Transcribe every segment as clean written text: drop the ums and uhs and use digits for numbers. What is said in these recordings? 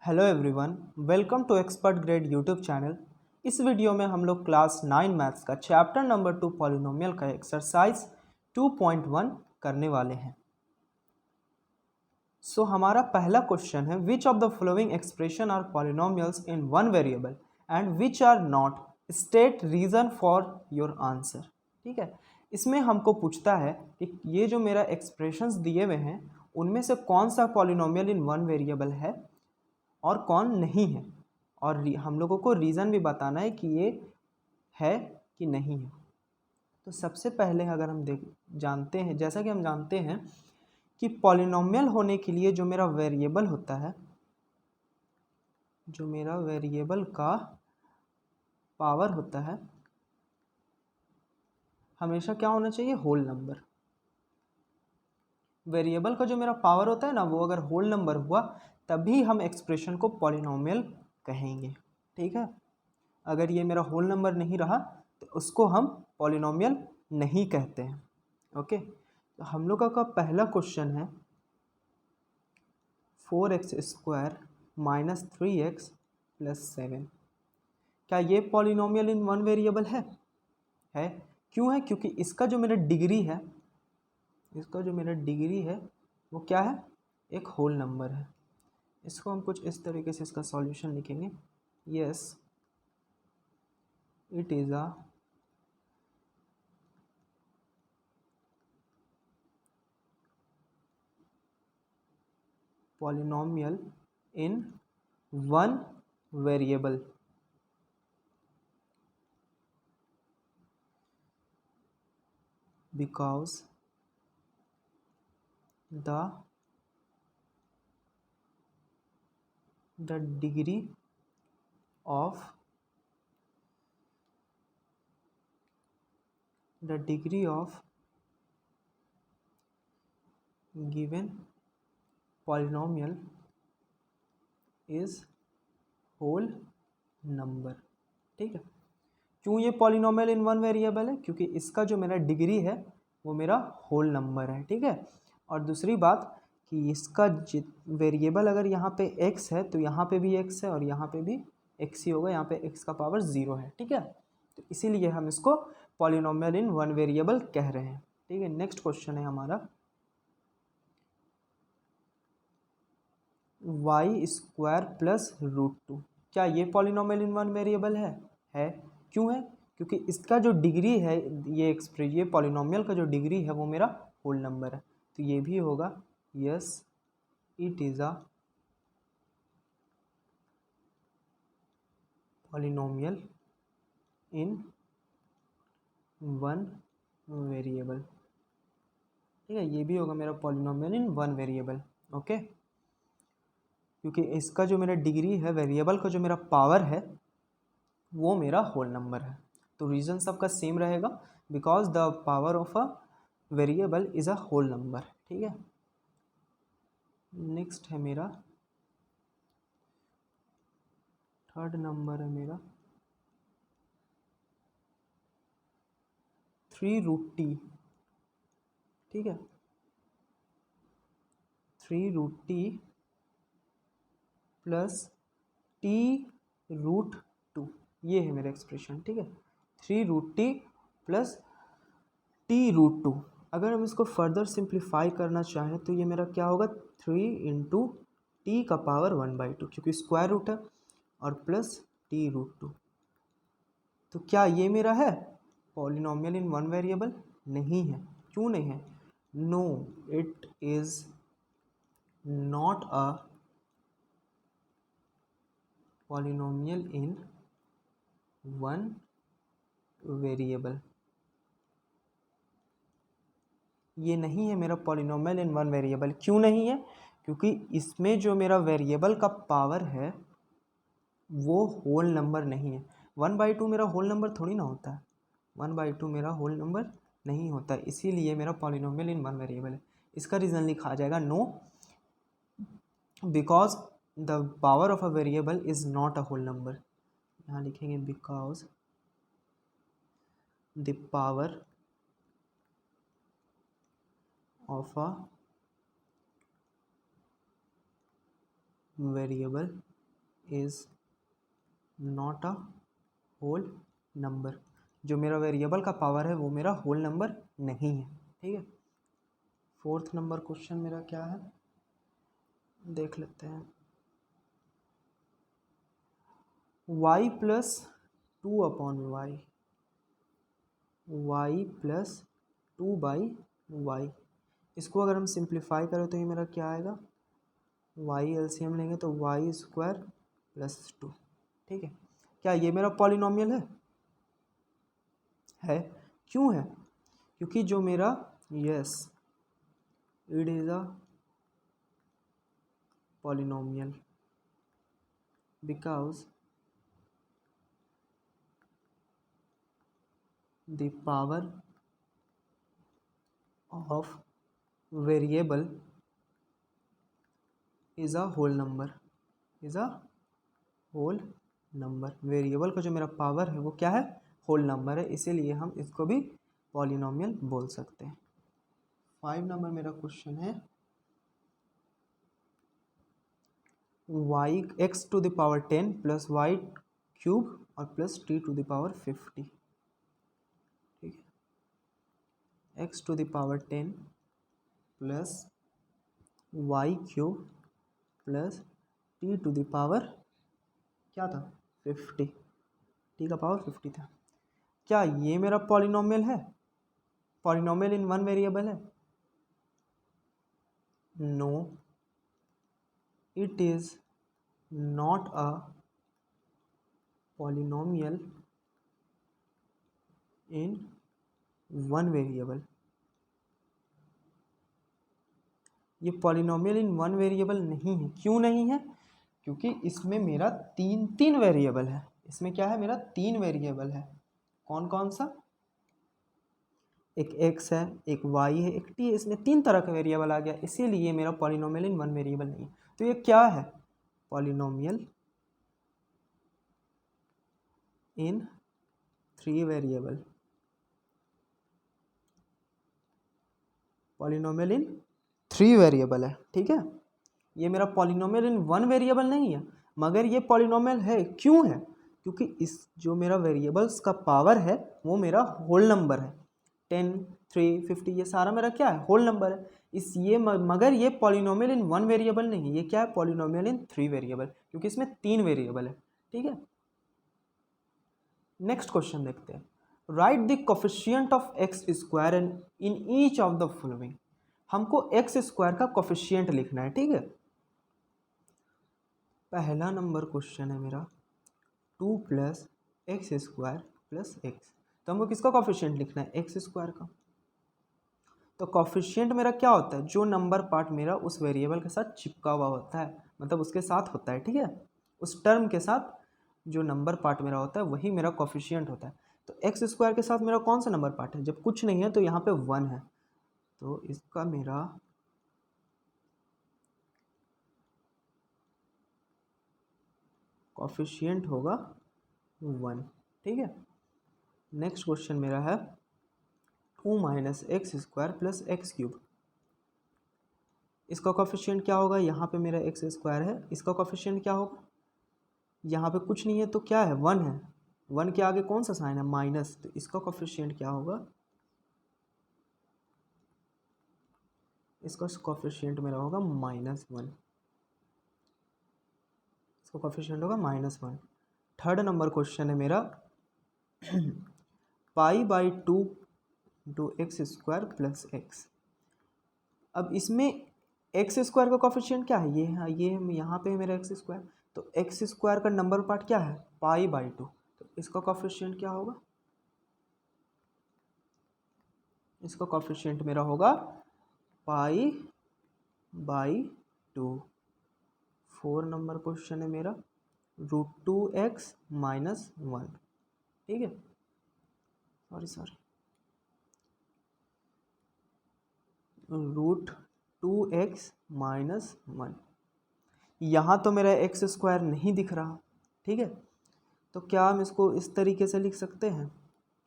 Hello everyone, welcome to expert grade YouTube channel. इस video में हम लोग क्लास 9 मैथ्स का चैप्टर नंबर 2 पॉलिनोमियल का एक्सरसाइज 2.1 करने वाले हैं। हमारा पहला क्वेश्चन है, which of the following expression are polynomials in one variable and which are not, state reason for your answer. ठीक है, इसमें हमको पूछता है कि ये जो मेरा एक्सप्रेशंस दिए हुए हैं उनमें से कौन सा पॉलिनोमियल इन वन वेरिएबल है और कौन नहीं है, और हम लोगों को रीज़न भी बताना है कि ये है कि नहीं है। तो सबसे पहले अगर हम जानते हैं, जैसा कि हम जानते हैं कि पॉलिनोमियल होने के लिए जो मेरा वेरिएबल होता है, जो मेरा वेरिएबल का पावर होता है, हमेशा क्या होना चाहिए, होल नंबर। वेरिएबल का जो मेरा पावर होता है ना, वो अगर होल नंबर हुआ तभी हम एक्सप्रेशन को पॉलिनोमियल कहेंगे। ठीक है, अगर ये मेरा होल नंबर नहीं रहा तो उसको हम पॉलिनोमियल नहीं कहते हैं। ओके, तो हम लोगों का पहला क्वेश्चन है 4x² माइनस 3x प्लस 7। क्या ये पॉलिनोमियल इन वन वेरिएबल है? क्यों है? क्योंकि इसका जो मेरा डिग्री है, वो क्या है, एक होल नंबर है। इसको हम कुछ इस तरीके से इसका सॉल्यूशन लिखेंगे, yes it is a polynomial in one variable because the degree of given polynomial is whole number। ठीक है, क्यों ये पॉलिनोमियल इन वन वेरिएबल है? क्योंकि इसका जो मेरा डिग्री है वो मेरा होल नंबर है। ठीक है, और दूसरी बात कि इसका वेरिएबल अगर यहाँ पे x है तो यहाँ पे भी x है और यहाँ पे भी x ही होगा, यहाँ पे x का पावर 0 है। ठीक है, तो इसीलिए हम इसको पॉलिनोमियल इन वन वेरिएबल कह रहे हैं। ठीक है, नेक्स्ट क्वेश्चन है हमारा y² प्लस √2। क्या ये पॉलिनोमियल इन वन वेरिएबल है? क्यों है? क्योंकि इसका जो डिग्री है, ये पॉलिनोमियल का जो डिग्री है वो मेरा होल नंबर है, तो ये भी होगा yes it is a polynomial in one variable. ठीक है, ये भी होगा मेरा polynomial in one variable. Okay, क्योंकि इसका जो मेरा डिग्री है, वेरिएबल का जो मेरा पावर है वो मेरा होल नंबर है, तो रीज़न सबका सेम रहेगा, because the power of a variable is a whole number. ठीक है, नेक्स्ट है मेरा थर्ड नंबर है मेरा 3√t। ठीक है, 3√t प्लस t√2, ये है मेरा एक्सप्रेशन। ठीक है, 3√t प्लस t√2। अगर हम इसको फर्दर सिंप्लीफाई करना चाहें तो ये मेरा क्या होगा, 3 इंटू टी का पावर 1/2, क्योंकि स्क्वायर रूट है, और प्लस t√2। तो क्या ये मेरा है पॉलिनोमियल इन वन वेरिएबल? नहीं है। क्यों नहीं है? No, it is not a polynomial in one variable. ये नहीं है मेरा पॉलिनोमियल इन वन वेरिएबल। क्यों नहीं है? क्योंकि इसमें जो मेरा वेरिएबल का पावर है वो होल नंबर नहीं है। 1/2 मेरा होल नंबर थोड़ी ना होता है, 1/2 मेरा होल नंबर नहीं होता है, इसीलिए मेरा पॉलिनोमियल इन वन वेरिएबल है। इसका रीज़न लिखा जाएगा no, because the power of a variable is not a whole number. यहाँ लिखेंगे because the power of a variable is not a whole number. जो मेरा वेरिएबल का पावर है वो मेरा होल नंबर नहीं है। ठीक है, फोर्थ नंबर क्वेश्चन मेरा क्या है देख लेते हैं। y plus 2/y, y plus 2/y, इसको अगर हम सिंप्लीफाई करें तो ये मेरा क्या आएगा, y एलसीएम लेंगे तो y स्क्वायर प्लस 2। ठीक है, क्या ये मेरा पॉलिनोमियल है? क्यों है? क्योंकि जो मेरा yes it is a polynomial because the power of variable is a whole number, is a whole number. Variable का जो मेरा पावर है वो क्या है, होल नंबर है, इसीलिए हम इसको भी पॉलिनोमियल बोल सकते हैं। 5 नंबर मेरा क्वेश्चन है x to the power 10 plus y cube और plus t to the power 50। ठीक है, x to the power 10 plus y cube plus t to the power क्या था 50, t का पावर 50 था। क्या ये मेरा पॉलिनोमियल है? पॉलिनोमियल इन वन वेरिएबल है? No, it is not a polynomial in one variable। ये पॉलिनोमियल इन वन वेरिएबल नहीं है। क्यों नहीं है? क्योंकि इसमें मेरा तीन वेरिएबल है। इसमें क्या है, मेरा 3 वेरिएबल है। कौन कौन सा? एक x है, एक y है, एक t है। इसमें 3 तरह का वेरिएबल आ गया, इसीलिए मेरा पॉलिनोमियल इन वन वेरिएबल नहीं है। तो ये क्या है? पॉलिनोमियल इन 3 वेरिएबल। पॉलिनोमियल इन 3 वेरिएबल है। ठीक है, ये मेरा पॉलिनोमियल इन वन वेरिएबल नहीं है, मगर ये पॉलिनोमियल है। क्यों है? क्योंकि इस जो मेरा वेरिएबल्स का पावर है वो मेरा होल नंबर है। 10, 3, 50 ये सारा मेरा क्या है, होल नंबर है। मगर ये पॉलिनोमियल इन वन वेरिएबल नहीं है, ये क्या है, पॉलिनोमियल इन 3 वेरिएबल, क्योंकि इसमें 3 वेरिएबल है। ठीक है, नेक्स्ट क्वेश्चन देखते हैं। Right the coefficient of x square in each of the following. हमको एक्स स्क्वायर का कोफिशिएंट लिखना है। ठीक है, पहला नंबर क्वेश्चन है मेरा 2 plus x square plus x. तो हमको किसका कोफिशिएंट लिखना है, एक्स स्क्वायर का। तो कोफिशिएंट मेरा क्या होता है, जो नंबर पार्ट मेरा उस वेरिएबल के साथ चिपका हुआ होता है, मतलब उसके साथ होता है। ठीक है, उस टर्म के साथ जो नंबर पार्ट मेरा होता है वही मेरा कोफिशिएंट होता है। तो एक्स स्क्वायर के साथ मेरा कौन सा नंबर पार्ट है, जब कुछ नहीं है तो यहाँ पे 1 है, तो इसका मेरा कोफिशिएंट होगा 1। ठीक है, नेक्स्ट क्वेश्चन मेरा है 2 minus x square plus x cube. इसका कोफिशिएंट क्या होगा, यहाँ पे मेरा एक्स स्क्वायर है, इसका कोफिशिएंट क्या होगा, यहाँ पे कुछ नहीं है तो क्या है, 1 है। 1 के आगे कौन सा साइन है, माइनस, तो इसका कोफिशिएंट क्या होगा, इसका कोफिशिएंट मेरा होगा -1। इसका कोफिशिएंट होगा -1। थर्ड नंबर क्वेश्चन है मेरा π/2 into x square plus x. अब इसमें एक्स स्क्वायर का कोफिशिएंट क्या है, ये यहाँ पे है मेरा एक्स स्क्वायर, तो एक्स स्क्वायर का नंबर पार्ट क्या है, π/2, तो इसका कोफिशिएंट क्या होगा, इसका कोफिशिएंट मेरा होगा π/2। 4 नंबर क्वेश्चन है मेरा √2x - 1। ठीक है, सॉरी √2x - 1। यहाँ तो मेरा एक्स स्क्वायर नहीं दिख रहा। ठीक है, तो क्या हम इसको इस तरीके से लिख सकते हैं,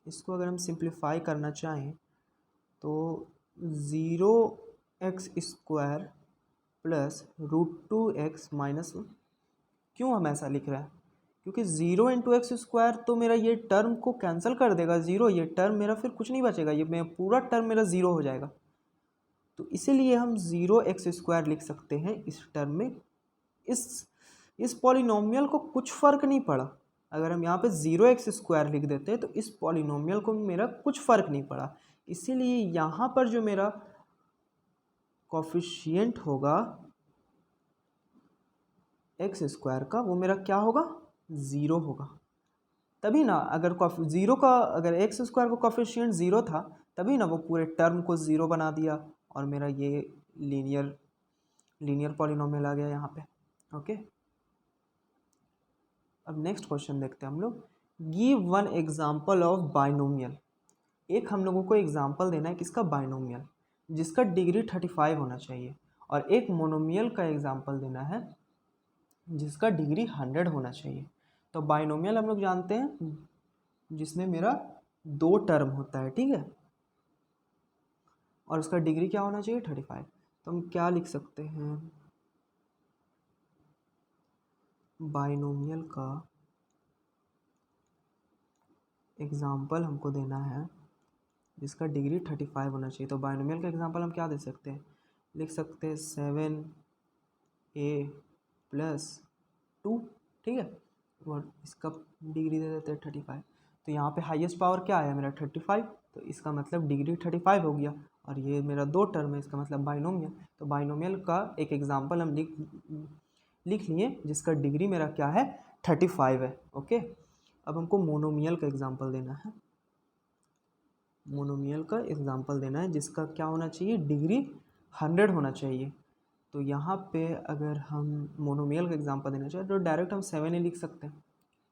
इसको अगर हम सिंप्लीफाई करना चाहें तो 0x² प्लस √2x - 1 क्यों हम ऐसा लिख रहे हैं? क्योंकि 0 इंटू एक्स स्क्वायर तो मेरा ये टर्म को कैंसिल कर देगा, 0, ये टर्म मेरा फिर कुछ नहीं बचेगा, ये मैं पूरा टर्म मेरा 0 हो जाएगा। तो इसीलिए हम 0 एक्स स्क्वायर लिख सकते हैं इस टर्म में। इस पॉलिनोमियल को कुछ फ़र्क नहीं पड़ा, अगर हम यहाँ पे 0 एक्स स्क्वायर लिख देते हैं तो इस पॉलिनोमियल को मेरा कुछ फ़र्क नहीं पड़ा। इसीलिए यहाँ पर जो मेरा कॉफिशिएंट होगा एक्स स्क्वायर का, वो मेरा क्या होगा? 0 होगा। तभी ना, अगर ज़ीरो का, अगर एक्स स्क्वायर का कॉफिशिएंट 0 था, तभी ना वो पूरे टर्म को 0 बना दिया और मेरा ये लीनियर पॉलिनोमियल आ गया यहाँ पे। ओके, अब नेक्स्ट क्वेश्चन देखते हैं हम लोग। Give one example of binomial. एक हम लोगों को एग्जाम्पल देना है किसका? बाइनोमियल, जिसका डिग्री 35 होना चाहिए। और एक मोनोमियल का एग्जाम्पल देना है जिसका डिग्री 100 होना चाहिए। तो बाइनोमियल हम लोग जानते हैं जिसमें मेरा 2 टर्म होता है, ठीक है, और उसका डिग्री क्या होना चाहिए? 35। तो हम क्या लिख सकते हैं? बाइनोमियल का एग्जाम्पल हमको देना है जिसका डिग्री 35 होना चाहिए। तो बाइनोमियल का एग्जाम्पल हम क्या दे सकते हैं? लिख सकते हैं 7a + 2, ठीक है, और इसका डिग्री दे देते हैं 35। तो यहाँ पे हाईएस्ट पावर क्या आया? मेरा 35, तो इसका मतलब डिग्री 35 हो गया। और ये मेरा 2 टर्म है, इसका मतलब बाइनोमियल। तो बाइनोमियल का एक एग्जाम्पल हम लिख लिए जिसका डिग्री मेरा क्या है? 35 है। ओके, अब हमको मोनोमियल का एग्जाम्पल देना है। मोनोमियल का एग्जाम्पल देना है जिसका क्या होना चाहिए? डिग्री 100 होना चाहिए। तो यहाँ पे अगर हम मोनोमियल का एग्जाम्पल देना चाहें तो डायरेक्ट हम 7 ही लिख सकते हैं।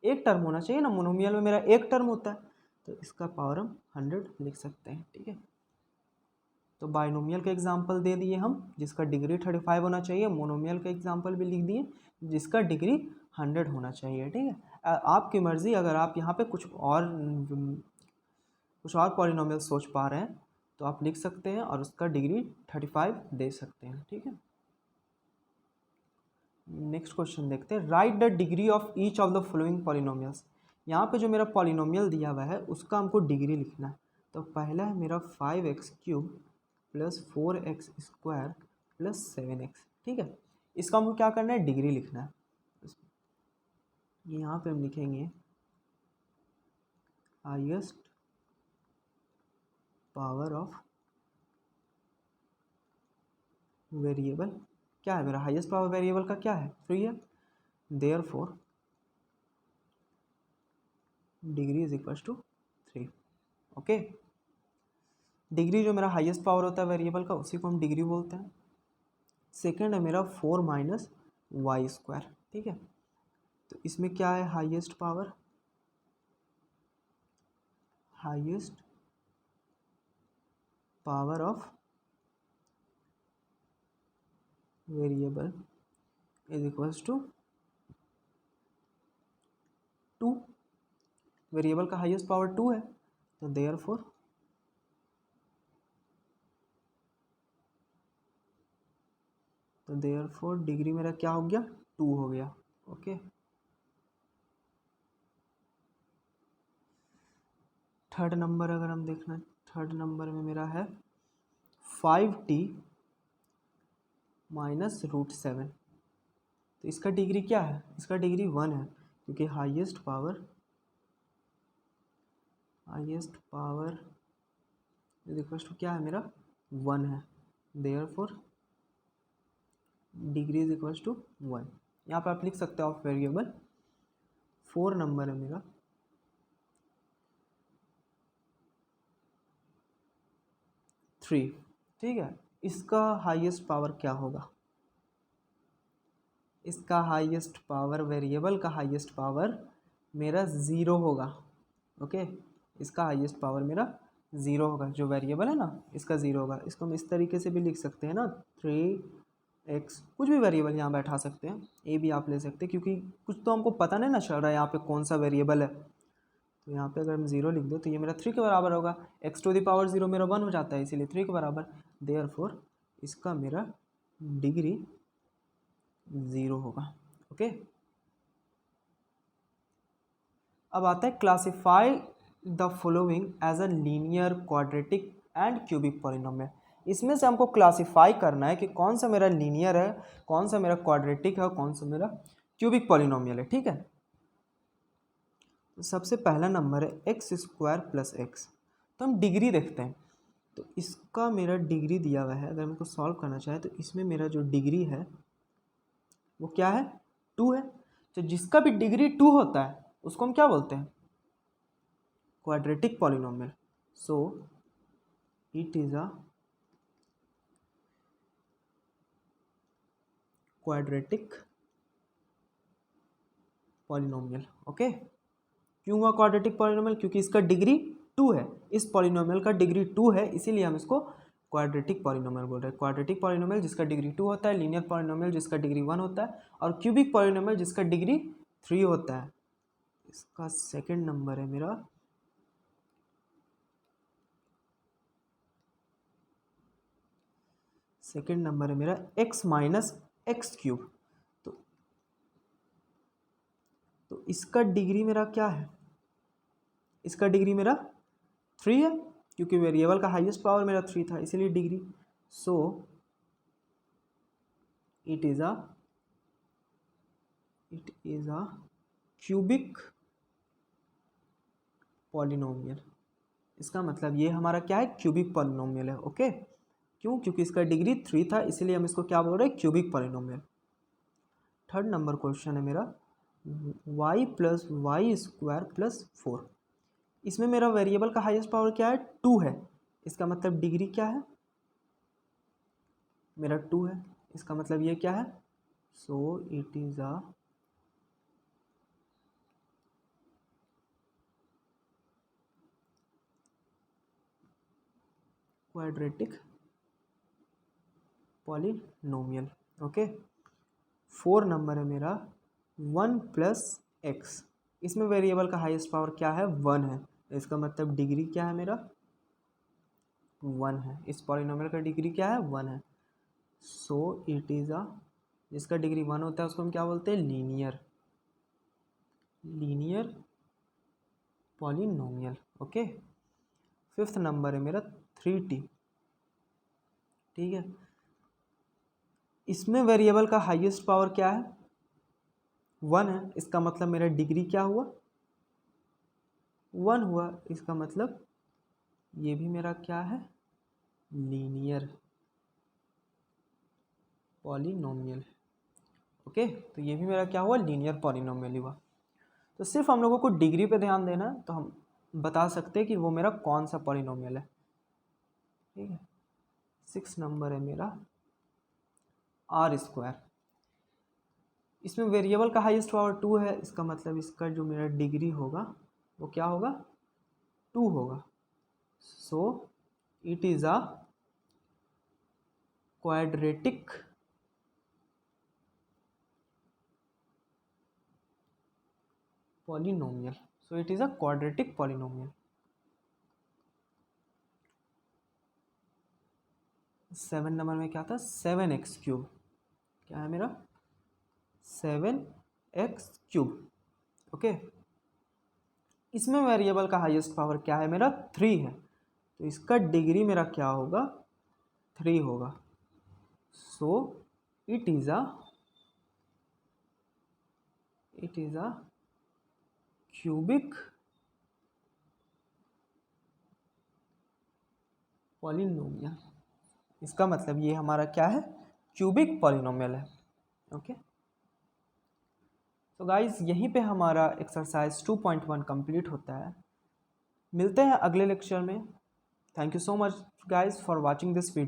एक टर्म होना चाहिए ना, मोनोमियल में मेरा एक टर्म होता है, तो इसका पावर हम 100 लिख सकते हैं, ठीक है। तो बाइनोमियल का एग्जाम्पल दे दिए हम जिसका डिग्री 35 होना चाहिए, मोनोमियल का एग्जाम्पल भी लिख दिए जिसका डिग्री 100 होना चाहिए, ठीक है। आपकी मर्ज़ी, अगर आप यहाँ पे कुछ और पॉलिनोमियल सोच पा रहे हैं तो आप लिख सकते हैं और उसका डिग्री 35 दे सकते हैं, ठीक है। नेक्स्ट क्वेश्चन देखते हैं। Right the degree of each of the following polynomials. यहाँ पे जो मेरा पॉलिनोमियल दिया हुआ है उसका हमको डिग्री लिखना है। तो पहला है मेरा 5x³ + 4x² + 7x, ठीक है। इसका हमको क्या करना है? डिग्री लिखना है। यहाँ पे हम लिखेंगे हाईएस्ट पावर ऑफ वेरिएबल। क्या है मेरा हाईएस्ट पावर वेरिएबल का? क्या है? 3 है। Therefore degree is equals to 3। Okay, degree जो मेरा हाईएस्ट पावर होता है वेरिएबल का उसी को हम डिग्री बोलते हैं। सेकंड है मेरा 4 - y², ठीक है। तो इसमें क्या है? Highest power, highest power of variable is equals to 2। Variable का हाईएस्ट पावर 2 है, तो देयरफॉर डिग्री मेरा क्या हो गया? 2 हो गया। ओके, थर्ड नंबर अगर हम देखना, थर्ड नंबर में मेरा है 5t - √7। तो इसका डिग्री क्या है? इसका डिग्री 1 है, क्योंकि highest power is equal to क्या है मेरा? 1 है। Therefore degree is equal to 1। यहाँ पर आप लिख सकते हो ऑफ वेरिएबल। 4 नंबर है मेरा 3, ठीक है। इसका हाईएस्ट पावर क्या होगा? इसका हाईएस्ट पावर, वेरिएबल का हाईएस्ट पावर मेरा 0 होगा। ओके, इसका हाईएस्ट पावर मेरा 0 होगा। जो वेरिएबल है ना, इसका 0 होगा। इसको हम इस तरीके से भी लिख सकते हैं ना, 3x, कुछ भी वेरिएबल यहाँ बैठा सकते हैं, ए भी आप ले सकते हैं, क्योंकि कुछ तो हमको पता नहीं ना चल रहा है यहाँ पे कौन सा वेरिएबल है। तो यहाँ पे अगर हम 0 लिख दो तो ये मेरा 3 के बराबर होगा। x⁴ मेरा 1 हो जाता है, इसीलिए 3 के बराबर। देयरफॉर इसका मेरा डिग्री 0 होगा। ओके, अब आता है classify the following as a linear, quadratic and cubic polynomial. इसमें से हमको क्लासिफाई करना है कि कौन सा मेरा लीनियर है, कौन सा मेरा क्वाड्रेटिक है और कौन सा मेरा क्यूबिक पॉलिनोमियल है। ठीक है, तो सबसे पहला नंबर है एक्स स्क्वायर प्लस एक्स। तो हम डिग्री देखते हैं, तो इसका मेरा डिग्री दिया हुआ है। अगर हम इसको सॉल्व करना चाहें तो इसमें मेरा जो डिग्री है वो क्या है, 2 है। तो जिसका भी डिग्री 2 होता है उसको हम क्या बोलते हैं, quadratic polynomial. So it is a quadratic polynomial. Okay, क्यों हुआ क्वाड्रेटिक पॉलिनोमियल, क्योंकि इसका डिग्री 2 है। इस पॉलिनोमियल का डिग्री 2 है, इसीलिए हम इसको क्वाड्रेटिक पॉलिनोमियल बोल रहे हैं। क्वाड्रेटिक पॉलिनोमियल जिसका डिग्री 2 होता है, लीनियर पॉलिनोमियल जिसका डिग्री 1 होता है, और क्यूबिक पॉलिनोमियल जिसका डिग्री 3 होता है। इसका सेकंड नंबर है मेरा x माइनस एक्स क्यूब। तो इसका डिग्री मेरा क्या है, इसका डिग्री मेरा 3 है, क्योंकि वेरिएबल का हाईएस्ट पावर मेरा 3 था, इसीलिए degree. So it is a cubic polynomial. इसका मतलब ये हमारा क्या है, क्यूबिक पॉलिनोमियल है। ओके, क्यों, क्योंकि इसका डिग्री 3 था, इसीलिए हम इसको क्या बोल रहे हैं, cubic polynomial. Third number question है मेरा y plus y square plus 4। इसमें मेरा वेरिएबल का हाईएस्ट पावर क्या है, 2 है। इसका मतलब डिग्री क्या है, मेरा 2 है। इसका मतलब ये क्या है, so it is a quadratic polynomial. Okay, 4 number है मेरा 1 प्लस एक्स। इसमें वेरिएबल का हाईएस्ट पावर क्या है, 1 है। इसका मतलब डिग्री क्या है, मेरा 1 है। इस पॉलिनोमियल का डिग्री क्या है, 1 है। सो इट इज अ, जिसका डिग्री 1 होता है उसको हम क्या बोलते हैं, linear polynomial. Okay, fifth number है मेरा 3t। ठीक है, इसमें वेरिएबल का हाईएस्ट पावर क्या है, 1 है। इसका मतलब मेरा डिग्री क्या हुआ, 1 हुआ। इसका मतलब ये भी मेरा क्या है, लीनियर पॉलिनोमियल। ओके, तो ये भी मेरा क्या हुआ, लीनियर पॉलिनोमियल हुआ। तो सिर्फ हम लोगों को डिग्री पे ध्यान देना है, तो हम बता सकते हैं कि वो मेरा कौन सा पॉलिनोमियल है। ठीक है, 6 नंबर है मेरा आर स्क्वायर। इसमें वेरिएबल का हाईएस्ट पावर 2 है। इसका मतलब इसका जो मेरा डिग्री होगा वो क्या होगा, 2 होगा। So it is a quadratic polynomial. So it is a quadratic polynomial. 7 number में क्या था, 7x क्यूब। क्या है मेरा, 7x क्यूब। ओके, इसमें वेरिएबल का हाईएस्ट पावर क्या है, मेरा 3 है। तो इसका डिग्री मेरा क्या होगा, 3 होगा। So it is a cubic polynomial. इसका मतलब ये हमारा क्या है, क्यूबिक पॉलिनोमियल है। ओके, तो गाइज यहीं पे हमारा एक्सरसाइज 2.1 कंप्लीट होता है। मिलते हैं अगले लेक्चर में। Thank you so much guys for watching this video.